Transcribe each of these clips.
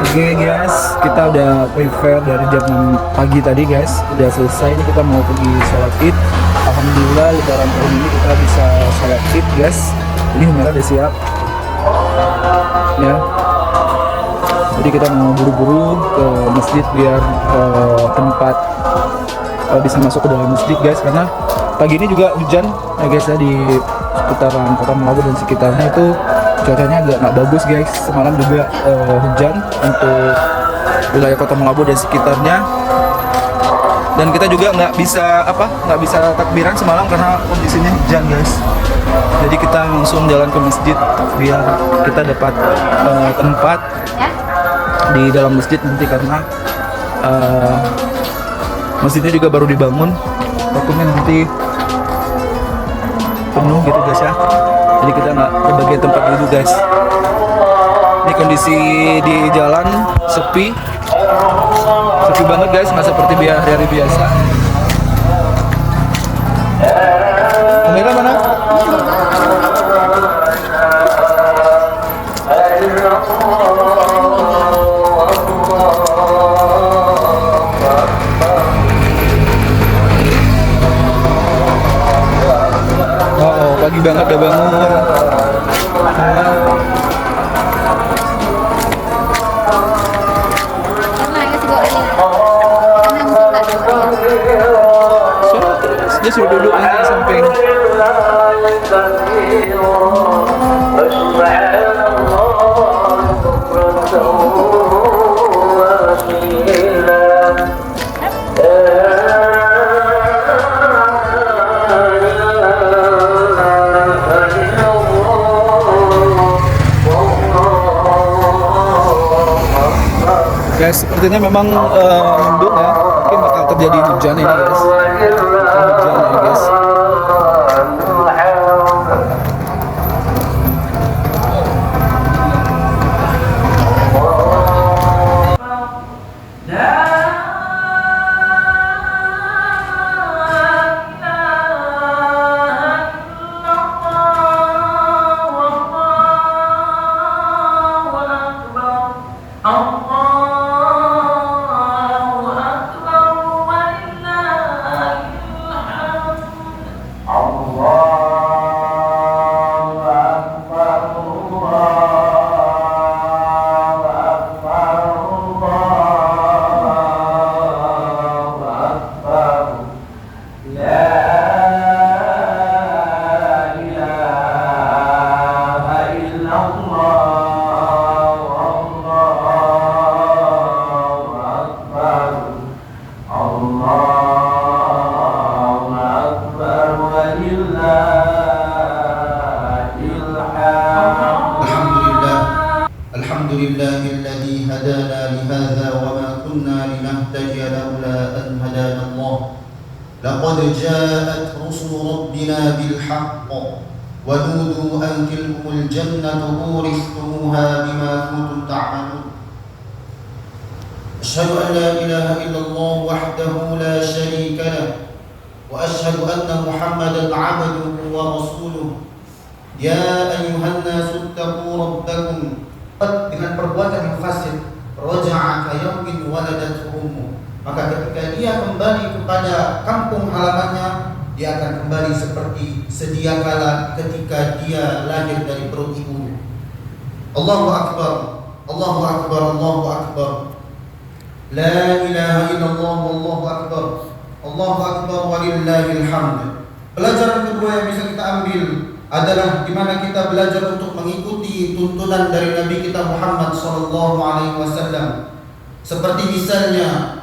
Oke guys, kita udah prepare dari jam 6 pagi tadi guys. Udah selesai, ini kita mau pergi sholat id. Alhamdulillah lebaran tahun ini kita bisa sholat id guys. Ini Humaira udah siap ya. Jadi kita mau buru-buru ke masjid biar tempat bisa masuk ke dalam masjid guys. Karena pagi ini juga hujan ya guys ya, di seputaran Kota Melabu dan sekitarnya itu cuacanya agak nggak bagus guys. Semalam juga hujan untuk wilayah Kota Melabu dan sekitarnya. Dan kita juga nggak bisa takbiran semalam karena kondisinya hujan guys. Jadi kita langsung jalan ke masjid biar kita dapat tempat di dalam masjid nanti, karena masjidnya juga baru dibangun, takutnya nanti penuh gitu guys ya. Jadi kita nggak kebagian tempat duduk guys. Ini kondisi di jalan sepi banget guys, nggak seperti hari-hari biasa. Kamera mana? Oh, pagi banget udah bangun. Dia suruh duduk nanti di samping. Guys, sepertinya memang mendung ya. Mungkin bakal terjadi hujan ini guys. Hujan ya guys. Alhamdulillahilladzi hadana lihadza wa ma kunna linahtadiya laula an hadana Allah. Laqad ja'at rusul rabbina bil haqq wa nudu an tilkumul jannatu uristumuha bima kuntum ta'malun. Asyhadu an la ilaha illallah wahdahu la syarika lah wa asyhadu anna Muhammadan 'abduhu wa rasuluh. Ya ayyuhan nasu ittaqu rabbakum dengan perbuatan yang fasik, raja'a kayaumin waladathu ummu, maka ketika dia kembali kepada kampung halamannya, dia akan kembali seperti sedia kala ketika dia lahir dari perut ibunya. Allahu akbar, Allahu akbar, Allahu akbar. La ilaha illallah, wallahu akbar. Allahu akbar walillahil hamd. Pelajaran kedua yang bisa kita ambil adalah di mana kita belajar untuk mengikuti tuntunan dari Nabi kita Muhammad SAW. Seperti misalnya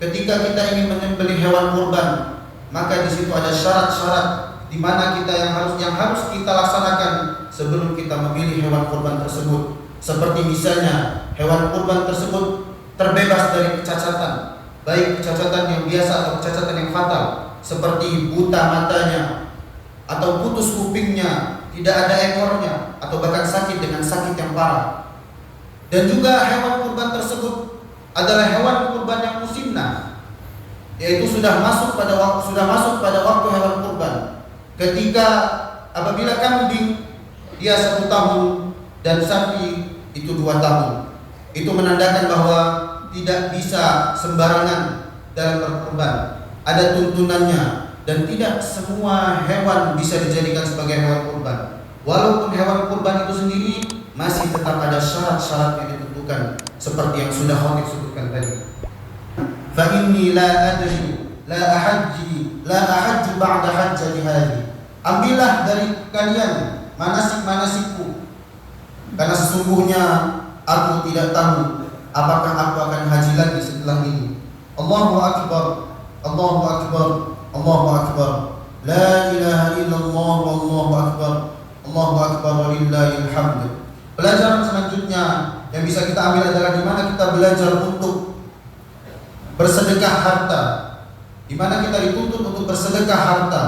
ketika kita ingin menyembelih hewan kurban, maka di situ ada syarat-syarat di mana kita yang harus kita laksanakan sebelum kita memilih hewan kurban tersebut. Seperti misalnya hewan kurban tersebut terbebas dari kecacatan, baik kecacatan yang biasa atau kecacatan yang fatal, seperti buta matanya atau putus kupingnya, tidak ada ekornya, atau bahkan sakit dengan sakit yang parah. Dan juga hewan kurban tersebut adalah hewan kurban yang musimna, yaitu sudah masuk pada waktu hewan kurban. Ketika apabila kambing dia 1 tahun dan sapi itu 2 tahun. Itu menandakan bahwa tidak bisa sembarangan dalam berkurban. Ada tuntunannya dan tidak semua hewan bisa dijadikan sebagai hewan kurban. Walaupun hewan kurban itu sendiri masih tetap ada syarat-syarat yang ditentukan seperti yang sudah Khatib sebutkan tadi. Fa inni la adri la ahajju ba'da hajjati hadhi. Ambillah dari kalian manasik-manasikku, karena sesungguhnya aku tidak tahu apakah aku akan haji lagi setelah ini. Allahu akbar, Allahu akbar, Allahu akbar. La ilaha illallah wallahu akbar. Allahu akbar walillahil hamd. Pelajaran selanjutnya yang bisa kita ambil adalah di mana kita belajar untuk bersedekah harta. Di mana kita dituntut untuk bersedekah harta.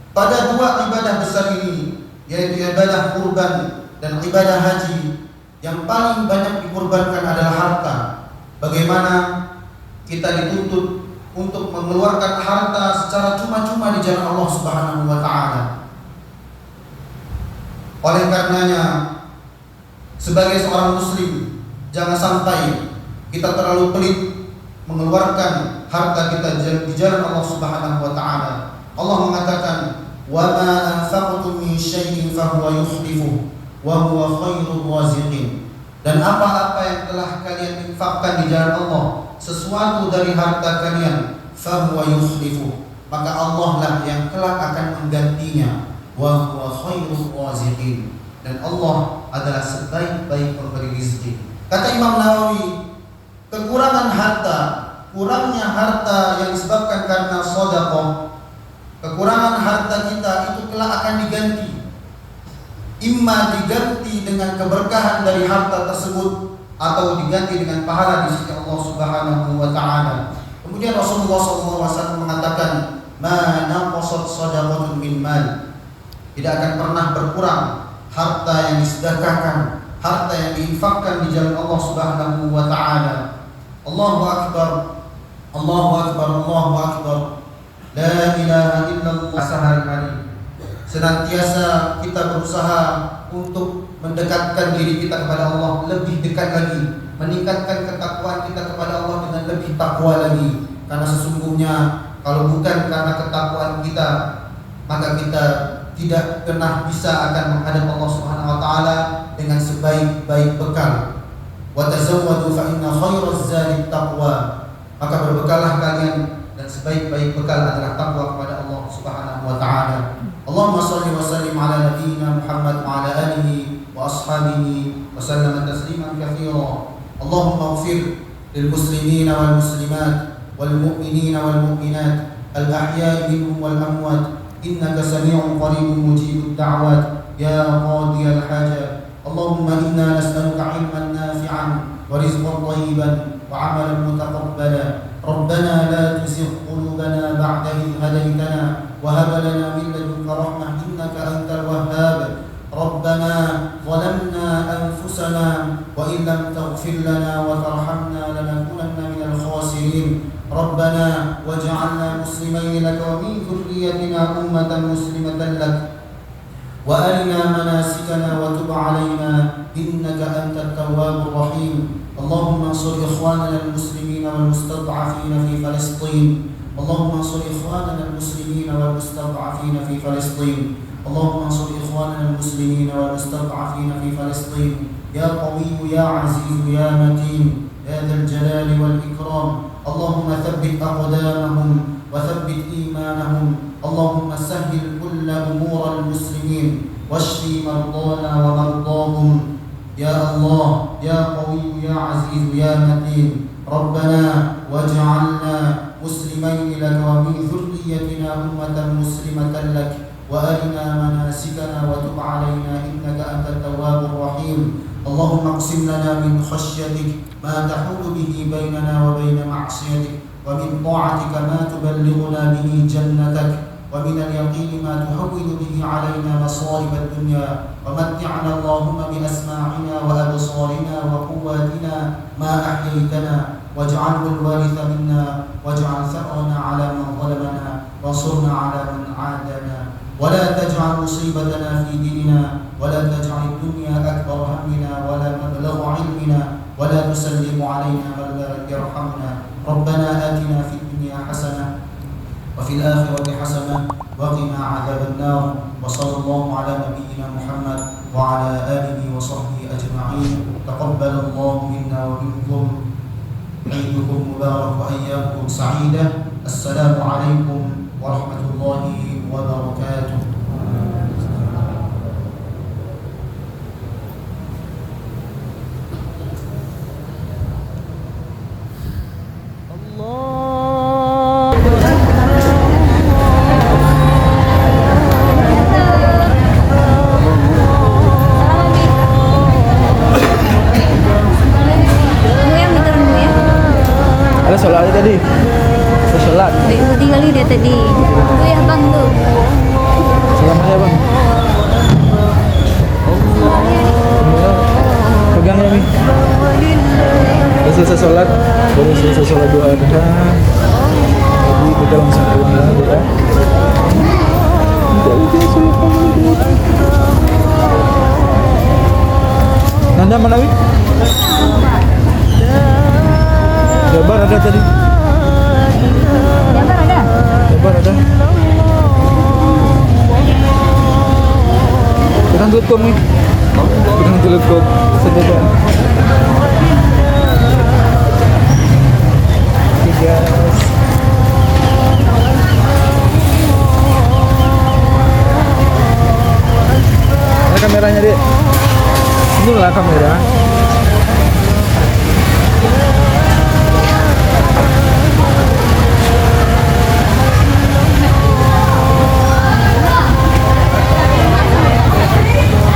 Pada 2 ibadah besar ini, yaitu ibadah kurban dan ibadah haji, yang paling banyak dikorbankan adalah harta. Bagaimana kita dituntut untuk mengeluarkan harta secara cuma-cuma di jalan Allah Subhanahu wa taala. Oleh karenanya, sebagai seorang muslim, jangan sampai kita terlalu pelit mengeluarkan harta kita di jalan Allah Subhanahu wa taala. Allah mengatakan, "Wa ma anfaqtum min syai'in fa huwa yukhlifuhu wa huwa khairur raziqin." Dan apa-apa yang telah kalian infakkan di jalan Allah, sesuatu dari harta kalian, fa huwa yukhlifuhu, maka Allah lah yang kelak akan menggantinya. Wa huwa khairur raziqin, dan Allah adalah sebaik-baik pemberi rezeki. Kata Imam Nawawi, kekurangan harta, kurangnya harta yang disebabkan karena sedekah, kekurangan harta kita itu kelak akan diganti. Imma diganti dengan keberkahan dari harta tersebut, atau diganti dengan pahala di sisi Allah Subhanahu wa taala. Kemudian Rasulullah SAW mengatakan, "Ma naqasat shadaqatun min mal." Tidak akan pernah berkurang harta yang disedekahkan, harta yang diinfakkan di jalan Allah Subhanahu wa taala. Allahu akbar, Allahu akbar, Allahu akbar. La ilaha illallah. Sehari-hari senantiasa kita berusaha untuk mendekatkan diri kita kepada Allah lebih dekat lagi, meningkatkan ketakwaan kita kepada Allah dengan lebih takwa lagi. Karena sesungguhnya kalau bukan karena ketakwaan kita, maka kita tidak pernah bisa akan menghadap Allah Subhanahu wa taala dengan sebaik-baik bekal. Wa tazawwadu fa inna khairaz zadi taqwa. Maka berbekallah kalian, dan sebaik-baik bekal adalah takwa kepada Allah Subhanahu wa taala. Allahumma shalli wa sallim ala nabiyyina Muhammad wa ala alihi wa ashabihi wa sallam tasliman katsira. Allahumma ighfir lil muslimina wal muslimat wal mu'minina wal mu'minat al ahya'i minhum wal amwat. Innaka sami'un qaribun mujibud da'wat ya qadiyal hajat. Allahumma inna nas'aluka 'ilman nafi'an wa rizqan thayyiban wa 'amalan mutaqabbala. Rabbana la tuzigh qulubana ba'da idh hadaytana wa hab lana min ladunka rahmah innaka antal wahhab. Rabbana zalamna anfusana wa in lam taghfir lana wa tarhamna lanakunanna minal khasirin. Rabbana waj'alna muslimain laka wa min dhurriyyatina ummatan muslimatan lak wa arina manasikana wa tub 'alaina innaka antat tawwabur rahim. Allahumma ansur ikhwanana al-muslimin wal mustad'afin fi Palestin. Allahumma ansur ikhwanana al-muslimin wal mustad'afin fi Palestin. Allahumma ansur ikhwanana al-muslimin wal mustad'afin fi Palestin. Ya Qawiyyu ya 'Azizyu ya Matin ya Dzal Jalali wal Ikram. Allahumma thabbit aqdamahum wa thabbit imanahum. Allahumma sahhil kulla umur al-muslimin washfi mardana wa mardahum. Ya Allah, Ya Qawiyyu ya 'Aziz ya Matin. Rabbana waj'alna muslimain laka wa min dhurriyyatina ummatan muslimatan lak wa arina manasikana wa tub 'alaina innaka antat tawwabur rahim. Allahumma aqsim lana min khashyatik ma tahulu bihi bainana wa bain ma'siyatik wa min ta'atika ma tuballighuna bihi jannatak wa min al-yaqini ma tuhawwilu bihi 'alaina masarib ad-dunya wa matti'na Allahumma bi asma'ina wa absarina wa quwwatina ma ahyaytana waj'alhu al-waritha minna waj'al tha'rana 'ala man zalamana wa ansurna 'ala man 'adana ولا تجعل مصيبتنا في ديننا ولا تجعل الدنيا أكبر همنا ولا مبلغ علمنا ولا تسلم علينا من لا يرحمنا. ربنا آتنا في الدنيا حسنة وفي الآخرة حسنة وقنا عذاب النار. وصلى الله على نبينا محمد وعلى آله وصحبه أجمعين. تقبل الله منا ومنكم. عيدكم مبارك وأيامكم سعيدة. السلام عليكم ورحمة الله وبركاته. Ada sholat tadi. Ada sholat. Udah kali dia tadi. Tuh ya bang tuh. Selamat ya bang. Pegang ya Mi. Udah selesai sholat. Baru selesai sholat doa adha. Jadi kita langsung pulang lagi ya. Nanda mana Mi? Jabar ada tadi. Jabar ada. Jabar ada. Kurang Telekom nih. Kurang Telekom sedekah. Oke guys. Ada kameranya deh. Inilah kamera.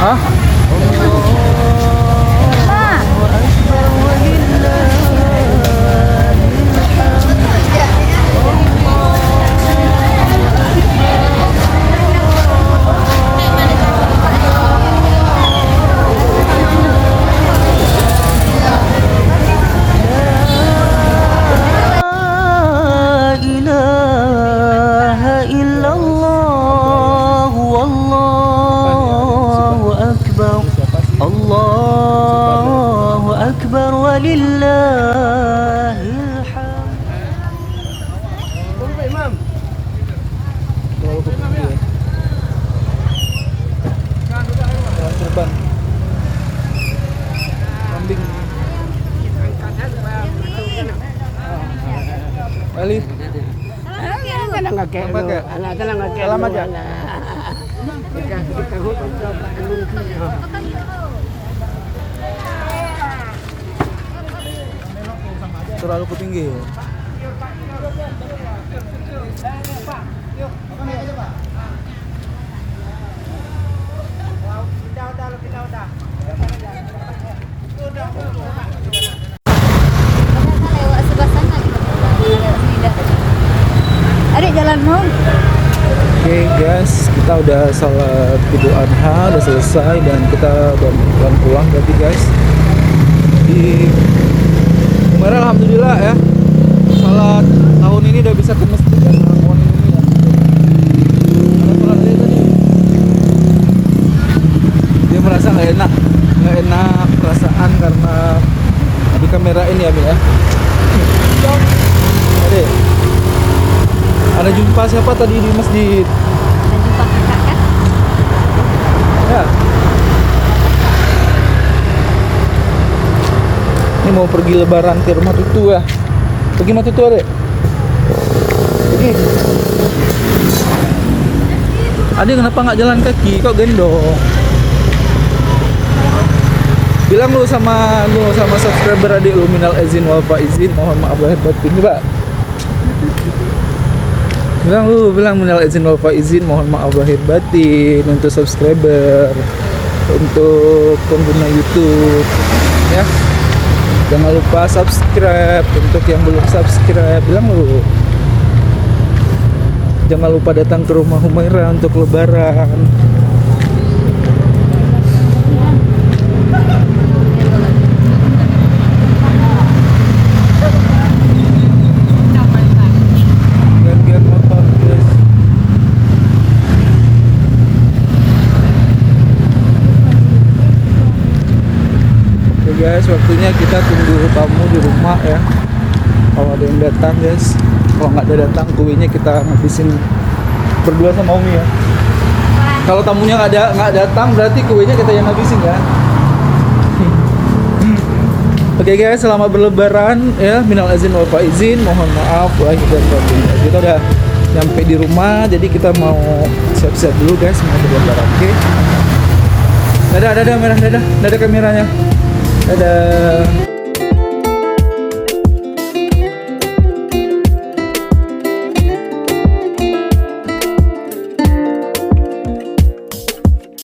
Hah? Allahu Akbar walillahil hamd. Serban. Kambing. Ali. Selamat ya. Terlalu ke tinggi. Lewat sebelah sana kita pulang. Lewat sini dah. Adik jalan mau. Oke guys, kita udah salat Idul Adha udah selesai dan kita bakalan pulang berarti guys. Di Umar alhamdulillah ya. Salat tahun ini udah bisa ke masjid dan tahun ini ya. Karena sholat tadi dia merasa nggak enak perasaan karena di kamera ini ya Mi ya. Adek, ada jumpa siapa tadi di masjid? Ada jumpa kakak kan? Ya. Ini mau pergi lebaran ke rumah tutu ya. Pergi rumah tutu Adek. Pergi. Adek kenapa nggak jalan kaki? Kok gendong? Bilang lu sama subscriber Adek lu minal izin wal faizin, mohon maaf lahir batin coba. Bilang minal izin wal faizin, mohon maaf lahir batin untuk subscriber, untuk pengguna YouTube ya. Jangan lupa subscribe untuk yang belum subscribe. Bilang lu. Jangan lupa datang ke rumah Humaira untuk lebaran. Gantian motor guys. guys, waktunya kita tunggu tamu di rumah ya. Kalau ada yang datang guys, kalau nggak ada datang kuenya kita ngabisin berdua sama Umi ya. Kalau tamunya nggak datang berarti kuenya kita yang ngabisin ya. Oke guys, selamat berlebaran ya. Minal aizin wal faizin, mohon maaf lahir dan batin. Kita udah nyampe di rumah, jadi kita mau siap-siap dulu guys, mau berlebaran. Oke. Dadah merah, dadah kameranya. Dadah.